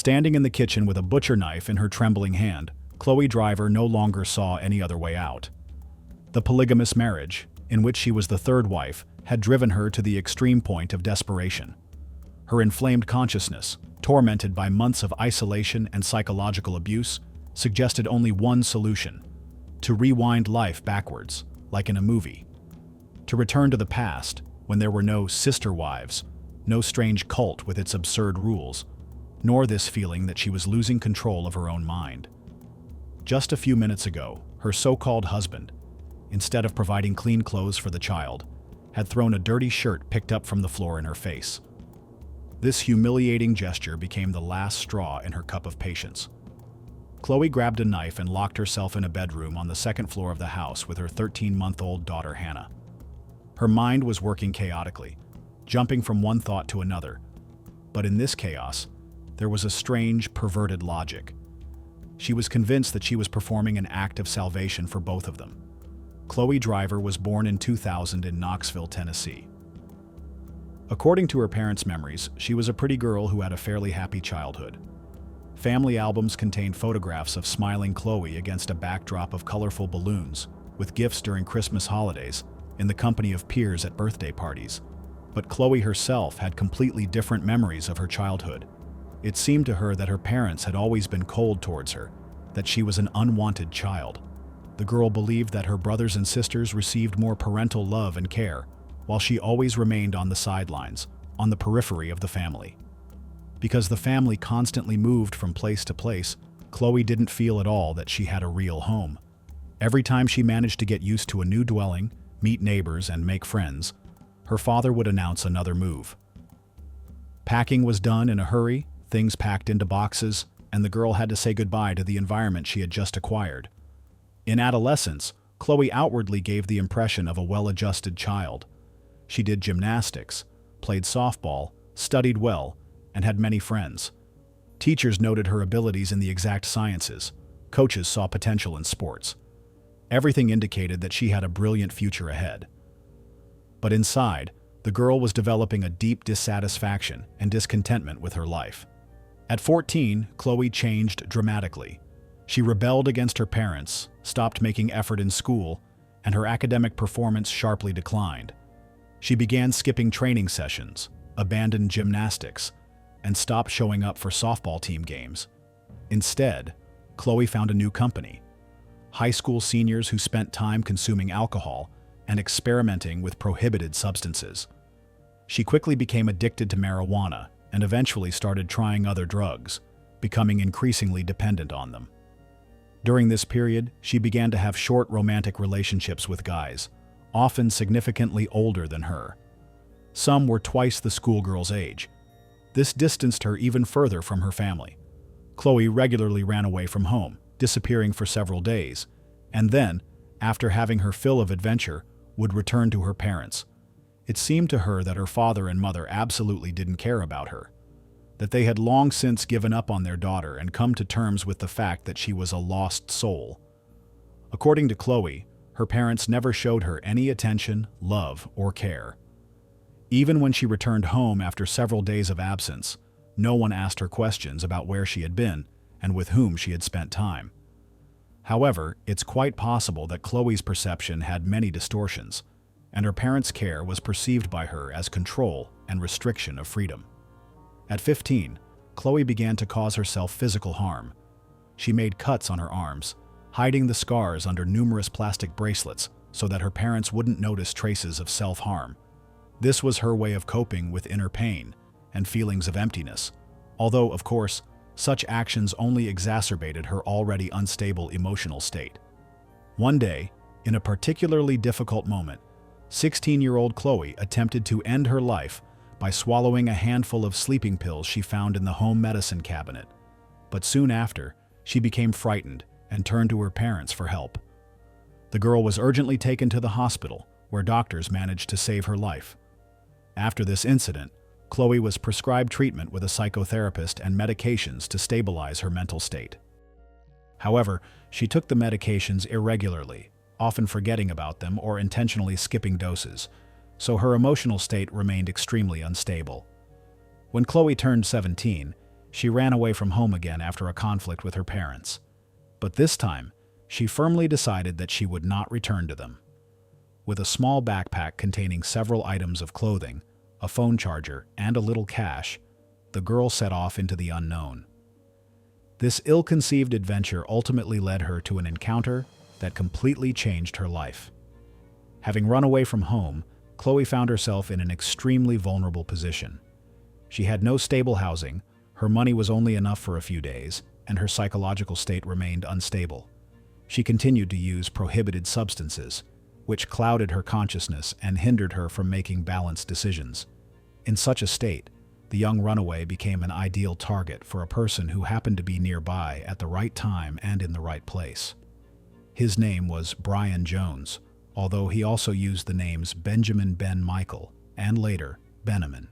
Standing in the kitchen with a butcher knife in her trembling hand, Chloe Driver no longer saw any other way out. The polygamous marriage, in which she was the third wife, had driven her to the extreme point of desperation. Her inflamed consciousness, tormented by months of isolation and psychological abuse, suggested only one solution: to rewind life backwards, like in a movie. To return to the past, when there were no sister wives, no strange cult with its absurd rules, nor this feeling that she was losing control of her own mind. Just a few minutes ago, her so-called husband, instead of providing clean clothes for the child, had thrown a dirty shirt picked up from the floor in her face. This humiliating gesture became the last straw in her cup of patience. Chloe grabbed a knife and locked herself in a bedroom on the second floor of the house with her 13-month-old daughter Hannah. Her mind was working chaotically, jumping from one thought to another. But in this chaos, there was a strange, perverted logic. She was convinced that she was performing an act of salvation for both of them. Chloe Driver was born in 2000 in Knoxville, Tennessee. According to her parents' memories, she was a pretty girl who had a fairly happy childhood. Family albums contained photographs of smiling Chloe against a backdrop of colorful balloons, with gifts during Christmas holidays, in the company of peers at birthday parties. But Chloe herself had completely different memories of her childhood. It seemed to her that her parents had always been cold towards her, that she was an unwanted child. The girl believed that her brothers and sisters received more parental love and care, while she always remained on the sidelines, on the periphery of the family. Because the family constantly moved from place to place, Chloe didn't feel at all that she had a real home. Every time she managed to get used to a new dwelling, meet neighbors, and make friends, her father would announce another move. Packing was done in a hurry, things packed into boxes, and the girl had to say goodbye to the environment she had just acquired. In adolescence, Chloe outwardly gave the impression of a well-adjusted child. She did gymnastics, played softball, studied well, and had many friends. Teachers noted her abilities in the exact sciences. Coaches saw potential in sports. Everything indicated that she had a brilliant future ahead. But inside, the girl was developing a deep dissatisfaction and discontentment with her life. At 14, Chloe changed dramatically. She rebelled against her parents, stopped making effort in school, and her academic performance sharply declined. She began skipping training sessions, abandoned gymnastics, and stopped showing up for softball team games. Instead, Chloe found a new company: high school seniors who spent time consuming alcohol and experimenting with prohibited substances. She quickly became addicted to marijuana and eventually started trying other drugs, becoming increasingly dependent on them. During this period, she began to have short romantic relationships with guys, often significantly older than her. Some were twice the schoolgirl's age. This distanced her even further from her family. Chloe regularly ran away from home, disappearing for several days, and then, after having her fill of adventure, would return to her parents. It seemed to her that her father and mother absolutely didn't care about her, that they had long since given up on their daughter and come to terms with the fact that she was a lost soul. According to Chloe, her parents never showed her any attention, love, or care. Even when she returned home after several days of absence, no one asked her questions about where she had been and with whom she had spent time. However, it's quite possible that Chloe's perception had many distortions, and her parents' care was perceived by her as control and restriction of freedom. At 15, Chloe began to cause herself physical harm. She made cuts on her arms, hiding the scars under numerous plastic bracelets so that her parents wouldn't notice traces of self-harm. This was her way of coping with inner pain and feelings of emptiness, although, of course, such actions only exacerbated her already unstable emotional state. One day, in a particularly difficult moment, 16-year-old Chloe attempted to end her life by swallowing a handful of sleeping pills she found in the home medicine cabinet. But soon after, she became frightened and turned to her parents for help. The girl was urgently taken to the hospital, where doctors managed to save her life. After this incident, Chloe was prescribed treatment with a psychotherapist and medications to stabilize her mental state. However, she took the medications irregularly, often forgetting about them or intentionally skipping doses, so her emotional state remained extremely unstable. When Chloe turned 17, She ran away from home again after a conflict with her parents. But this time, she firmly decided that she would not return to them. With a small backpack containing several items of clothing, a phone charger, and a little cash, the girl set off into the unknown. This ill-conceived adventure ultimately led her to an encounter that completely changed her life. Having run away from home, Chloe found herself in an extremely vulnerable position. She had no stable housing, her money was only enough for a few days, and her psychological state remained unstable. She continued to use prohibited substances, which clouded her consciousness and hindered her from making balanced decisions. In such a state, the young runaway became an ideal target for a person who happened to be nearby at the right time and in the right place. His name was Brian Jones, although he also used the names Benjamin Ben Michael and later Benjamin.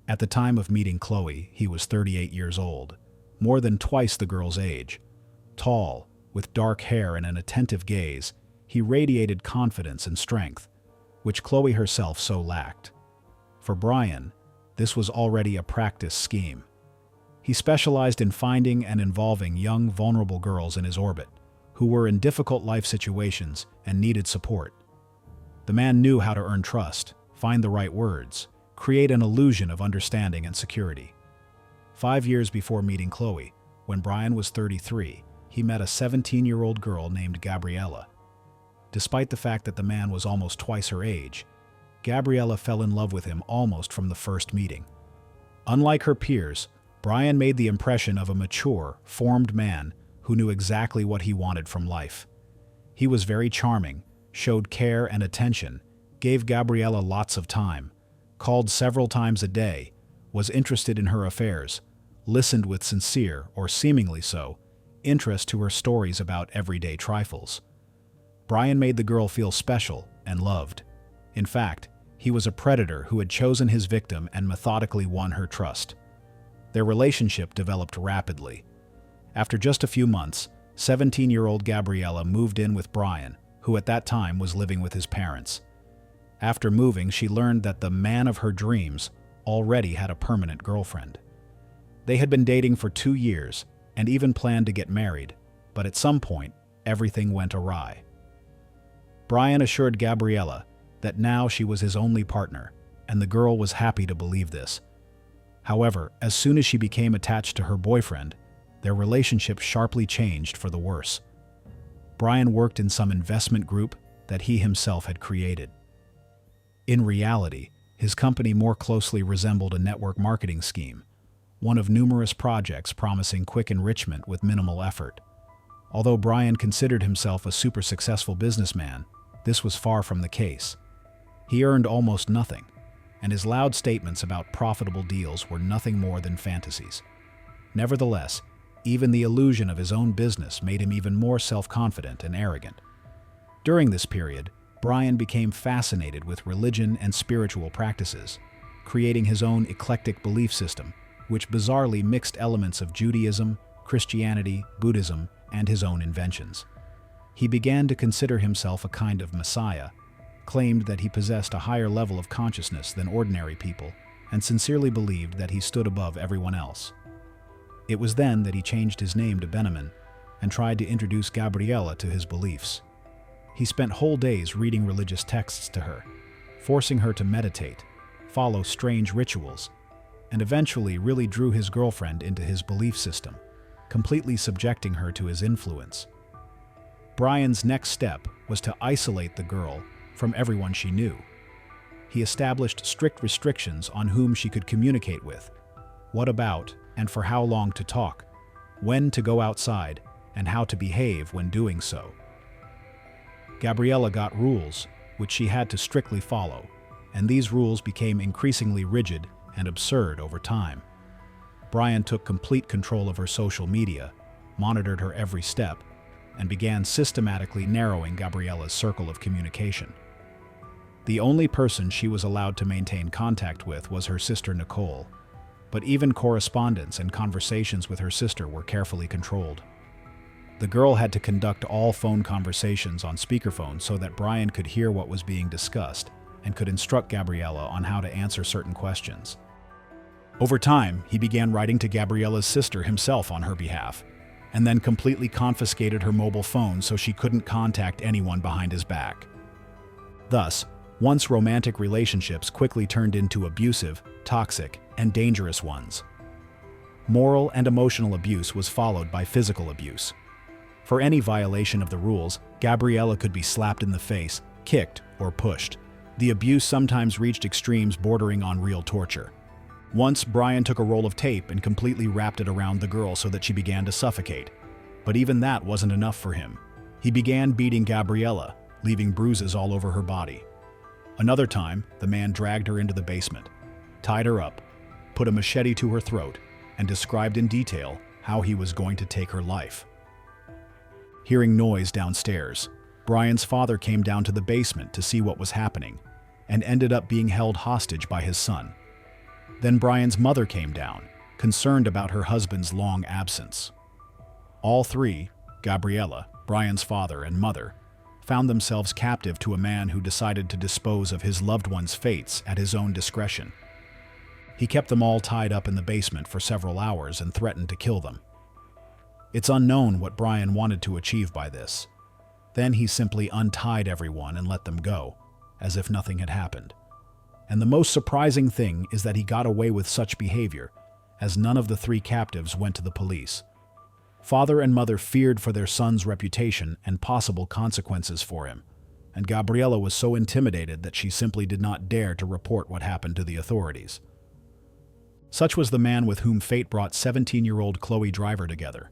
At the time of meeting Chloe, he was 38 years old, more than twice the girl's age. Tall, with dark hair and an attentive gaze, he radiated confidence and strength, which Chloe herself so lacked. For Brian, this was already a practiced scheme. He specialized in finding and involving young, vulnerable girls in his orbit, who were in difficult life situations and needed support. The man knew how to earn trust, find the right words, create an illusion of understanding and security. 5 years before meeting Chloe, when Brian was 33, he met a 17-year-old girl named Gabriella. Despite the fact that the man was almost twice her age, Gabriella fell in love with him almost from the first meeting. Unlike her peers, Brian made the impression of a mature, formed man who knew exactly what he wanted from life. He was very charming, showed care and attention, gave Gabriella lots of time, called several times a day, was interested in her affairs, listened with sincere, or seemingly so, interest to her stories about everyday trifles. Brian made the girl feel special and loved. In fact, he was a predator who had chosen his victim and methodically won her trust. Their relationship developed rapidly. After just a few months, 17-year-old Gabriella moved in with Brian, who at that time was living with his parents. After moving, she learned that the man of her dreams already had a permanent girlfriend. They had been dating for 2 years and even planned to get married, but at some point, everything went awry. Brian assured Gabriella that now she was his only partner, and the girl was happy to believe this. However, as soon as she became attached to her boyfriend, their relationship sharply changed for the worse. Brian worked in some investment group that he himself had created. In reality, his company more closely resembled a network marketing scheme, one of numerous projects promising quick enrichment with minimal effort. Although Brian considered himself a super successful businessman, this was far from the case. He earned almost nothing, and his loud statements about profitable deals were nothing more than fantasies. Nevertheless, even the illusion of his own business made him even more self-confident and arrogant. During this period, Brian became fascinated with religion and spiritual practices, creating his own eclectic belief system, which bizarrely mixed elements of Judaism, Christianity, Buddhism, and his own inventions. He began to consider himself a kind of messiah, claimed that he possessed a higher level of consciousness than ordinary people, and sincerely believed that he stood above everyone else. It was then that he changed his name to Benjamin and tried to introduce Gabriella to his beliefs. He spent whole days reading religious texts to her, forcing her to meditate, follow strange rituals, and eventually really drew his girlfriend into his belief system, completely subjecting her to his influence. Brian's next step was to isolate the girl from everyone she knew. He established strict restrictions on whom she could communicate with, what about and for how long to talk, when to go outside, and how to behave when doing so. Gabriella got rules, which she had to strictly follow, and these rules became increasingly rigid and absurd over time. Brian took complete control of her social media, monitored her every step, and began systematically narrowing Gabriella's circle of communication. The only person she was allowed to maintain contact with was her sister Nicole, but even correspondence and conversations with her sister were carefully controlled. The girl had to conduct all phone conversations on speakerphone so that Brian could hear what was being discussed and could instruct Gabriella on how to answer certain questions. Over time, he began writing to Gabriella's sister himself on her behalf, and then completely confiscated her mobile phone so she couldn't contact anyone behind his back. Thus, once romantic relationships quickly turned into abusive, toxic, and dangerous ones. Moral and emotional abuse was followed by physical abuse. For any violation of the rules, Gabriella could be slapped in the face, kicked, or pushed. The abuse sometimes reached extremes bordering on real torture. Once, Brian took a roll of tape and completely wrapped it around the girl so that she began to suffocate. But even that wasn't enough for him. He began beating Gabriella, leaving bruises all over her body. Another time, the man dragged her into the basement, tied her up, put a machete to her throat, and described in detail how he was going to take her life. Hearing noise downstairs, Brian's father came down to the basement to see what was happening, and ended up being held hostage by his son. Then Brian's mother came down, concerned about her husband's long absence. All three, Gabriella, Brian's father, and mother, found themselves captive to a man who decided to dispose of his loved ones' fates at his own discretion. He kept them all tied up in the basement for several hours and threatened to kill them. It's unknown what Brian wanted to achieve by this. Then he simply untied everyone and let them go, as if nothing had happened. And the most surprising thing is that he got away with such behavior, as none of the three captives went to the police. Father and mother feared for their son's reputation and possible consequences for him, and Gabriella was so intimidated that she simply did not dare to report what happened to the authorities. Such was the man with whom fate brought 17-year-old Chloe Driver together.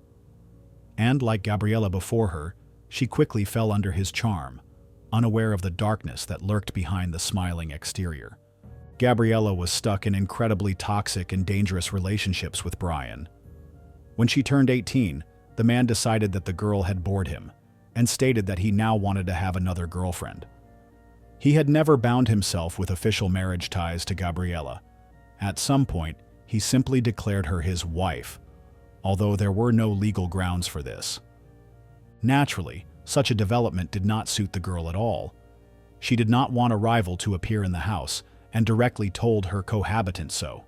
And, like Gabriella before her, she quickly fell under his charm, unaware of the darkness that lurked behind the smiling exterior. Gabriella was stuck in incredibly toxic and dangerous relationships with Brian. When she turned 18, the man decided that the girl had bored him, and stated that he now wanted to have another girlfriend. He had never bound himself with official marriage ties to Gabriella. At some point, he simply declared her his wife, although there were no legal grounds for this. Naturally, such a development did not suit the girl at all. She did not want a rival to appear in the house, and directly told her cohabitant so.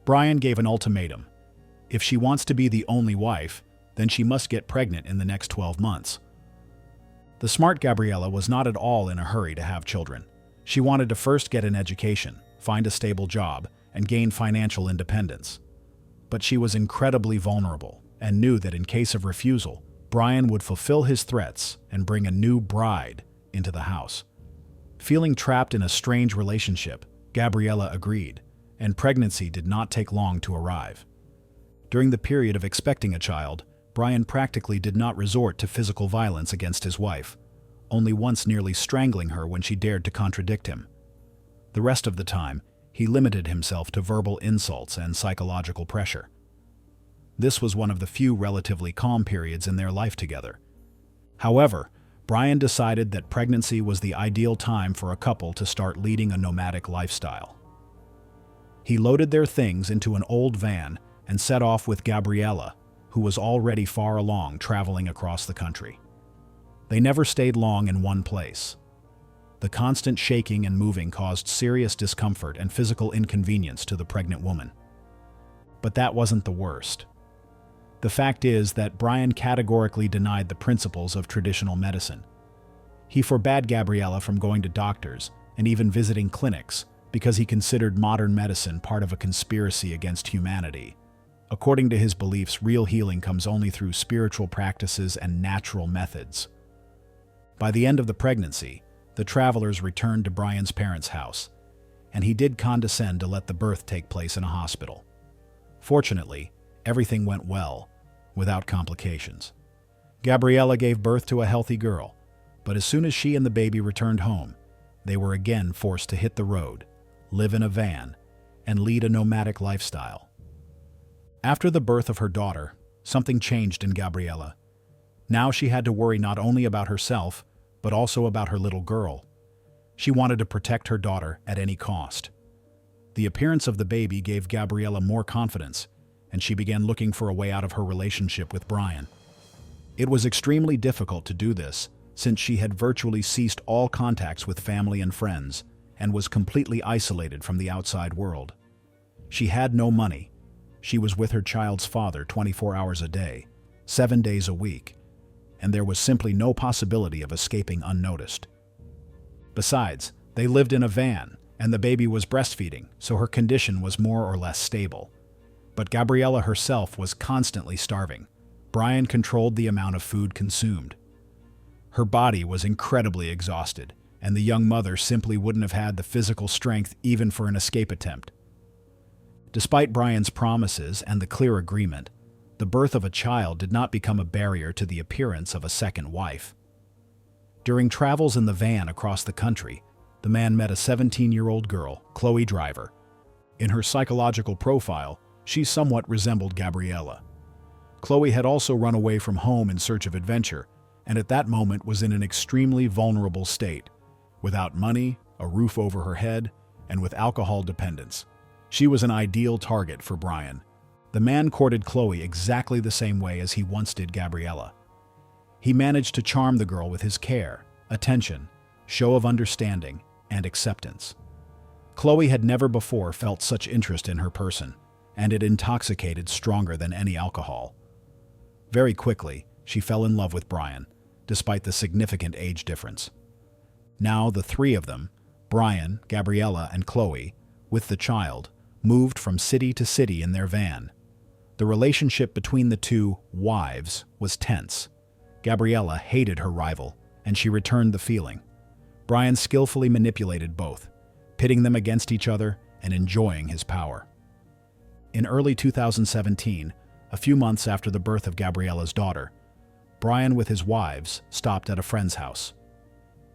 Brian gave an ultimatum. If she wants to be the only wife, then she must get pregnant in the next 12 months. The smart Gabriella was not at all in a hurry to have children. She wanted to first get an education, find a stable job, and gain financial independence. But she was incredibly vulnerable and knew that in case of refusal, Brian would fulfill his threats and bring a new bride into the house. Feeling trapped in a strange relationship, Gabriella agreed, and pregnancy did not take long to arrive. During the period of expecting a child, Brian practically did not resort to physical violence against his wife, only once nearly strangling her when she dared to contradict him. The rest of the time, he limited himself to verbal insults and psychological pressure. This was one of the few relatively calm periods in their life together. However, Brian decided that pregnancy was the ideal time for a couple to start leading a nomadic lifestyle. He loaded their things into an old van and set off with Gabriella, who was already far along traveling across the country. They never stayed long in one place. The constant shaking and moving caused serious discomfort and physical inconvenience to the pregnant woman. But that wasn't the worst. The fact is that Brian categorically denied the principles of traditional medicine. He forbade Gabriella from going to doctors and even visiting clinics because he considered modern medicine part of a conspiracy against humanity. According to his beliefs, real healing comes only through spiritual practices and natural methods. By the end of the pregnancy, the travelers returned to Brian's parents' house, and he did condescend to let the birth take place in a hospital. Fortunately, everything went well, without complications. Gabriella gave birth to a healthy girl, but as soon as she and the baby returned home, they were again forced to hit the road, live in a van, and lead a nomadic lifestyle. After the birth of her daughter, something changed in Gabriella. Now she had to worry not only about herself, but also about her little girl. She wanted to protect her daughter at any cost. The appearance of the baby gave Gabriella more confidence, and she began looking for a way out of her relationship with Brian. It was extremely difficult to do this, since she had virtually ceased all contacts with family and friends, and was completely isolated from the outside world. She had no money. She was with her child's father 24 hours a day, 7 days a week, and there was simply no possibility of escaping unnoticed. Besides, they lived in a van, and the baby was breastfeeding, so her condition was more or less stable. But Gabriella herself was constantly starving. Brian controlled the amount of food consumed. Her body was incredibly exhausted, and the young mother simply wouldn't have had the physical strength even for an escape attempt. Despite Brian's promises and the clear agreement, the birth of a child did not become a barrier to the appearance of a second wife. During travels in the van across the country, the man met a 17-year-old girl, Chloe Driver. In her psychological profile, she somewhat resembled Gabriella. Chloe had also run away from home in search of adventure, and at that moment was in an extremely vulnerable state, without money, a roof over her head, and with alcohol dependence. She was an ideal target for Brian. The man courted Chloe exactly the same way as he once did Gabriella. He managed to charm the girl with his care, attention, show of understanding, and acceptance. Chloe had never before felt such interest in her person, and it intoxicated stronger than any alcohol. Very quickly, she fell in love with Brian, despite the significant age difference. Now the three of them, Brian, Gabriella, and Chloe, with the child, moved from city to city in their van. The relationship between the two wives was tense. Gabriella hated her rival, and she returned the feeling. Brian skillfully manipulated both, pitting them against each other and enjoying his power. In early 2017, a few months after the birth of Gabriella's daughter, Brian with his wives stopped at a friend's house.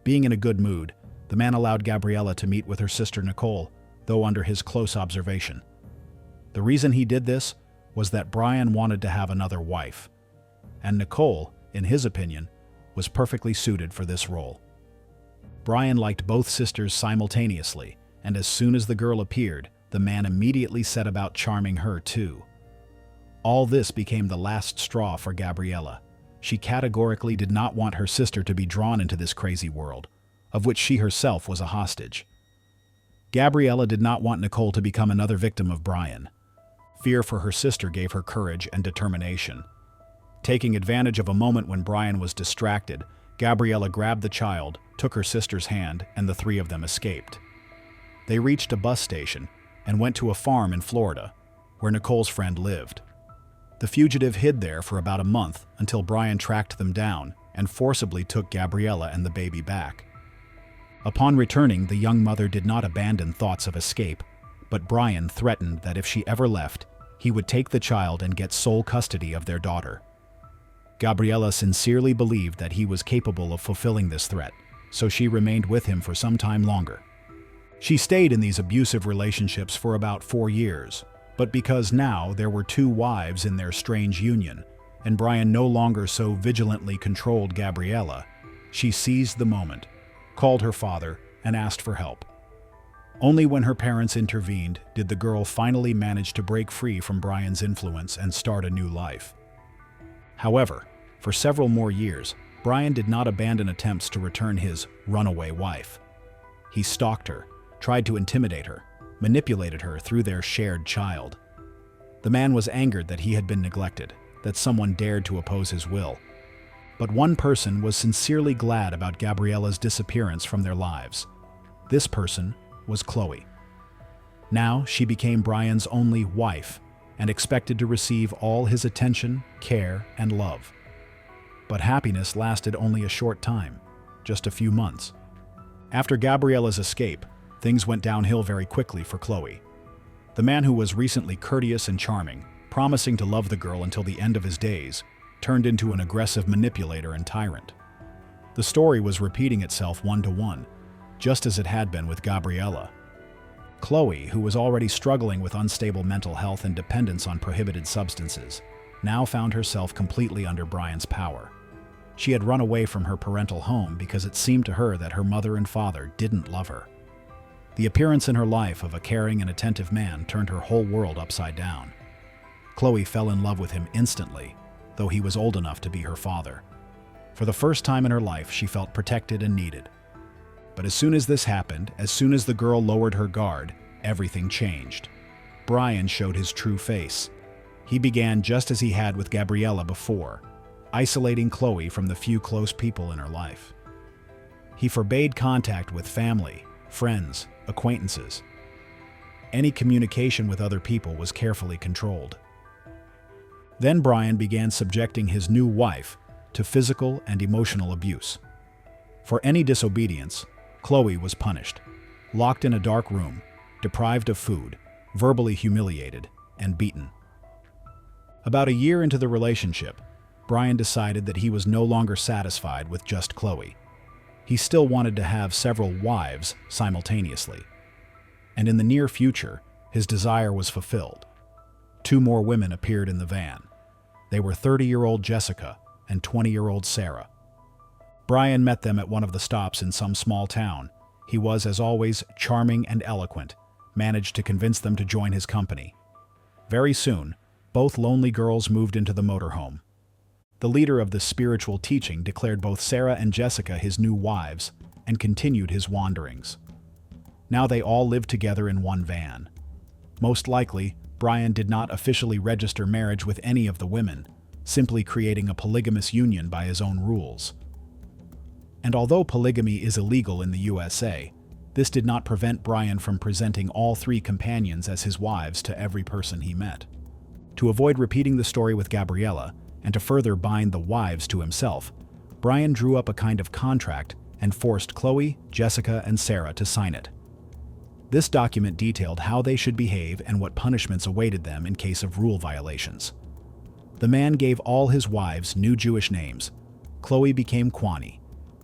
Being in a good mood, the man allowed Gabriella to meet with her sister Nicole, though under his close observation. The reason he did this was that Brian wanted to have another wife, and Nicole, in his opinion, was perfectly suited for this role. Brian liked both sisters simultaneously, and as soon as the girl appeared, the man immediately set about charming her too. All this became the last straw for Gabriella. She categorically did not want her sister to be drawn into this crazy world, of which she herself was a hostage. Gabriella did not want Nicole to become another victim of Brian. Fear for her sister gave her courage and determination. Taking advantage of a moment when Brian was distracted, Gabriella grabbed the child, took her sister's hand, and the three of them escaped. They reached a bus station and went to a farm in Florida, where Nicole's friend lived. The fugitive hid there for about a month until Brian tracked them down and forcibly took Gabriella and the baby back. Upon returning, the young mother did not abandon thoughts of escape, but Brian threatened that if she ever left, he would take the child and get sole custody of their daughter. Gabriella sincerely believed that he was capable of fulfilling this threat, so she remained with him for some time longer. She stayed in these abusive relationships for about 4 years, but because now there were 2 wives in their strange union, and Brian no longer so vigilantly controlled Gabriella, she seized the moment, called her father, and asked for help. Only when her parents intervened did the girl finally manage to break free from Brian's influence and start a new life. However, for several more years, Brian did not abandon attempts to return his runaway wife. He stalked her, tried to intimidate her, manipulated her through their shared child. The man was angered that he had been neglected, that someone dared to oppose his will. But one person was sincerely glad about Gabriella's disappearance from their lives. This person was Chloe. Now she became Brian's only wife and expected to receive all his attention, care, and love. But happiness lasted only a short time, just a few months. After Gabriella's escape, things went downhill very quickly for Chloe. The man who was recently courteous and charming, promising to love the girl until the end of his days, turned into an aggressive manipulator and tyrant. The story was repeating itself one-to-one, just as it had been with Gabriella. Chloe, who was already struggling with unstable mental health and dependence on prohibited substances, now found herself completely under Brian's power. She had run away from her parental home because it seemed to her that her mother and father didn't love her. The appearance in her life of a caring and attentive man turned her whole world upside down. Chloe fell in love with him instantly, though he was old enough to be her father. For the first time in her life, she felt protected and needed. But as soon as this happened, as soon as the girl lowered her guard, everything changed. Brian showed his true face. He began just as he had with Gabriella before, isolating Chloe from the few close people in her life. He forbade contact with family, friends, acquaintances. Any communication with other people was carefully controlled. Then Brian began subjecting his new wife to physical and emotional abuse. For any disobedience, Chloe was punished, locked in a dark room, deprived of food, verbally humiliated, and beaten. About a year into the relationship, Brian decided that he was no longer satisfied with just Chloe. He still wanted to have several wives simultaneously. And in the near future, his desire was fulfilled. 2 more women appeared in the van. They were 30-year-old Jessica and 20-year-old Sarah. Brian met them at one of the stops in some small town. He was, as always, charming and eloquent, managed to convince them to join his company. Very soon, both lonely girls moved into the motorhome. The leader of the spiritual teaching declared both Sarah and Jessica his new wives and continued his wanderings. Now they all lived together in one van. Most likely, Brian did not officially register marriage with any of the women, simply creating a polygamous union by his own rules. And although polygamy is illegal in the USA, this did not prevent Brian from presenting all 3 companions as his wives to every person he met. To avoid repeating the story with Gabriella, and to further bind the wives to himself, Brian drew up a kind of contract and forced Chloe, Jessica, and Sarah to sign it. This document detailed how they should behave and what punishments awaited them in case of rule violations. The man gave all his wives new Jewish names. Chloe became Kwani,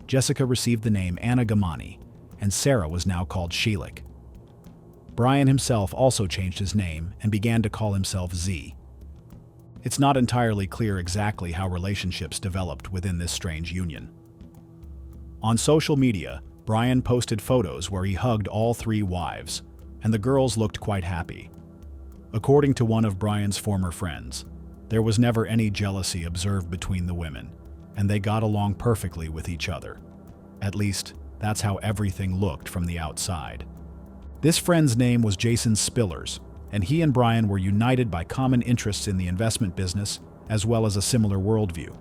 Jessica received the name Anna Gamani, and Sarah was now called Shelik. Brian himself also changed his name and began to call himself Z. It's not entirely clear exactly how relationships developed within this strange union. On social media, Brian posted photos where he hugged all 3 wives, and the girls looked quite happy. According to one of Brian's former friends, there was never any jealousy observed between the women, and they got along perfectly with each other. At least, that's how everything looked from the outside. This friend's name was Jason Spillers, and he and Brian were united by common interests in the investment business as well as a similar worldview.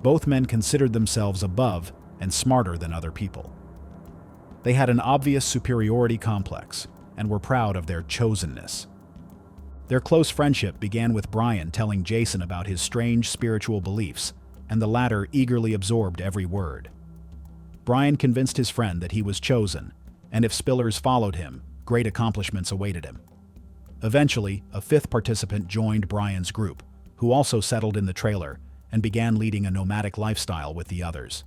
Both men considered themselves above and smarter than other people. They had an obvious superiority complex and were proud of their chosenness. Their close friendship began with Brian telling Jason about his strange spiritual beliefs, and the latter eagerly absorbed every word. Brian convinced his friend that he was chosen, and if Spillers followed him, great accomplishments awaited him. Eventually, a 5th participant joined Brian's group, who also settled in the trailer and began leading a nomadic lifestyle with the others.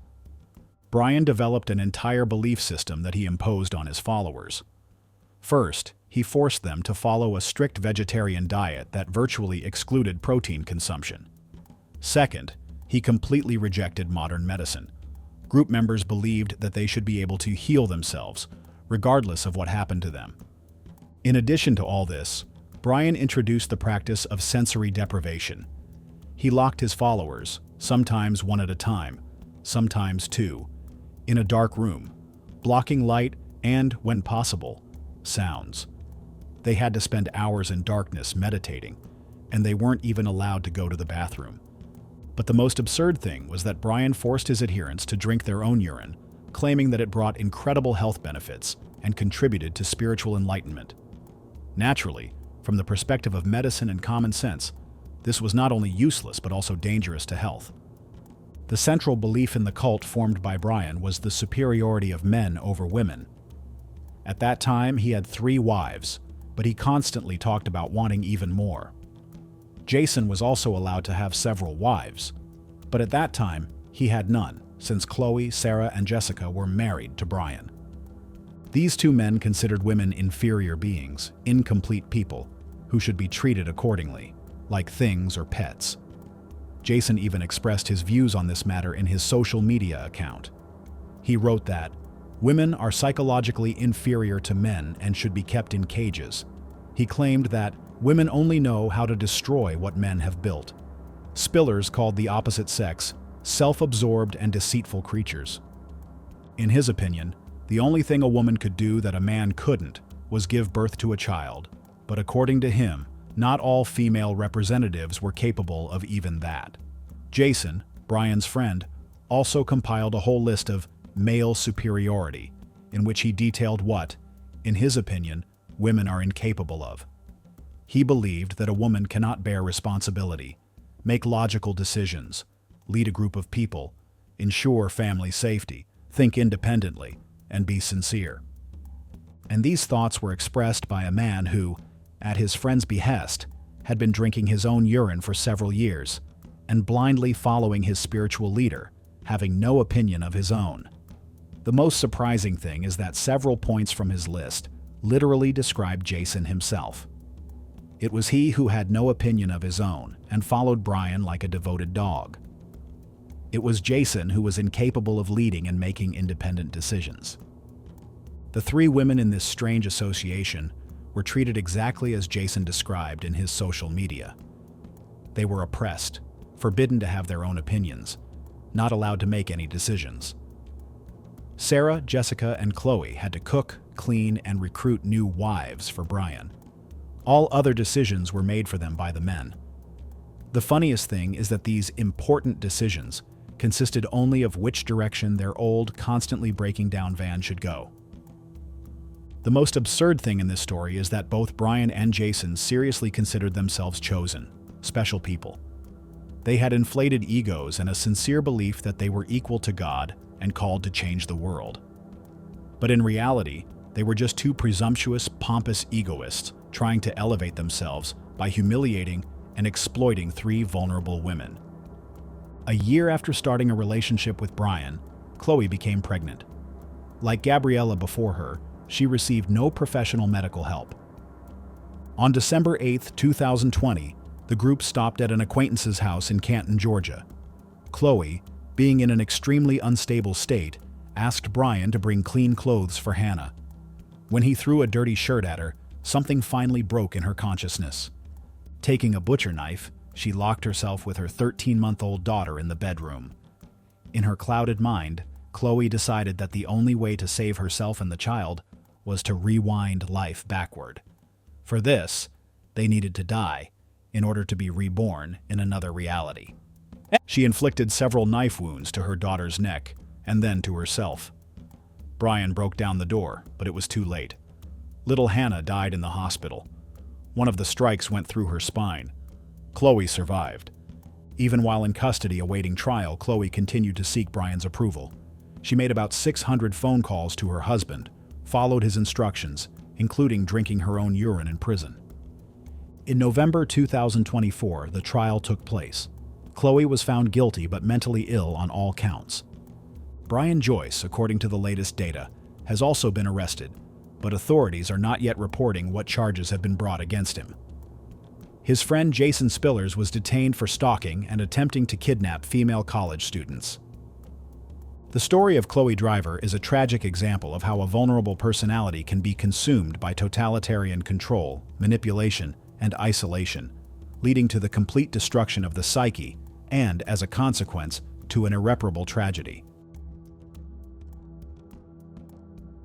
Brian developed an entire belief system that he imposed on his followers. First, he forced them to follow a strict vegetarian diet that virtually excluded protein consumption. Second, he completely rejected modern medicine. Group members believed that they should be able to heal themselves, regardless of what happened to them. In addition to all this, Brian introduced the practice of sensory deprivation. He locked his followers, sometimes one at a time, sometimes 2, in a dark room, blocking light and, when possible, sounds. They had to spend hours in darkness meditating, and they weren't even allowed to go to the bathroom. But the most absurd thing was that Brian forced his adherents to drink their own urine, claiming that it brought incredible health benefits and contributed to spiritual enlightenment. Naturally, from the perspective of medicine and common sense, this was not only useless but also dangerous to health. The central belief in the cult formed by Brian was the superiority of men over women. At that time, he had 3 wives, but he constantly talked about wanting even more. Jason was also allowed to have several wives, but at that time, he had none, since Chloe, Sarah, and Jessica were married to Brian. These 2 men considered women inferior beings, incomplete people, who should be treated accordingly, like things or pets. Jason even expressed his views on this matter in his social media account. He wrote that, "Women are psychologically inferior to men and should be kept in cages." He claimed that women only know how to destroy what men have built. Spillers called the opposite sex self-absorbed and deceitful creatures. In his opinion, the only thing a woman could do that a man couldn't was give birth to a child, But according to him, not all female representatives were capable of even that. Jason, Brian's friend, also compiled a whole list of male superiority, in which he detailed what, in his opinion, women are incapable of. He believed that a woman cannot bear responsibility, make logical decisions, lead a group of people, ensure family safety, think independently, and be sincere. And these thoughts were expressed by a man who, at his friend's behest, had been drinking his own urine for several years and blindly following his spiritual leader, having no opinion of his own. The most surprising thing is that several points from his list literally described Jason himself. It was he who had no opinion of his own and followed Brian like a devoted dog. It was Jason who was incapable of leading and making independent decisions. The three women in this strange association were treated exactly as Jason described in his social media. They were oppressed, forbidden to have their own opinions, not allowed to make any decisions. Sarah, Jessica, and Chloe had to cook, clean, and recruit new wives for Brian. All other decisions were made for them by the men. The funniest thing is that these important decisions consisted only of which direction their old, constantly breaking down van should go. The most absurd thing in this story is that both Brian and Jason seriously considered themselves chosen, special people. They had inflated egos and a sincere belief that they were equal to God and called to change the world. But in reality, they were just two presumptuous, pompous egoists trying to elevate themselves by humiliating and exploiting three vulnerable women. A year after starting a relationship with Brian, Chloe became pregnant. Like Gabriella before her, she received no professional medical help. On December 8, 2020, the group stopped at an acquaintance's house in Canton, Georgia. Chloe, being in an extremely unstable state, asked Brian to bring clean clothes for Hannah. When he threw a dirty shirt at her, something finally broke in her consciousness. Taking a butcher knife, she locked herself with her 13-month-old daughter in the bedroom. In her clouded mind, Chloe decided that the only way to save herself and the child was to rewind life backward. For this, they needed to die in order to be reborn in another reality. She inflicted several knife wounds to her daughter's neck and then to herself. Brian broke down the door, but it was too late. Little Hannah died in the hospital. One of the strikes went through her spine. Chloe survived. Even while in custody awaiting trial, Chloe continued to seek Brian's approval. She made about 600 phone calls to her husband, followed his instructions, including drinking her own urine in prison. In November 2024, the trial took place. Chloe was found guilty but mentally ill on all counts. Brian Joyce, according to the latest data, has also been arrested, but authorities are not yet reporting what charges have been brought against him. His friend Jason Spillers was detained for stalking and attempting to kidnap female college students. The story of Chloe Driver is a tragic example of how a vulnerable personality can be consumed by totalitarian control, manipulation, and isolation, leading to the complete destruction of the psyche and, as a consequence, to an irreparable tragedy.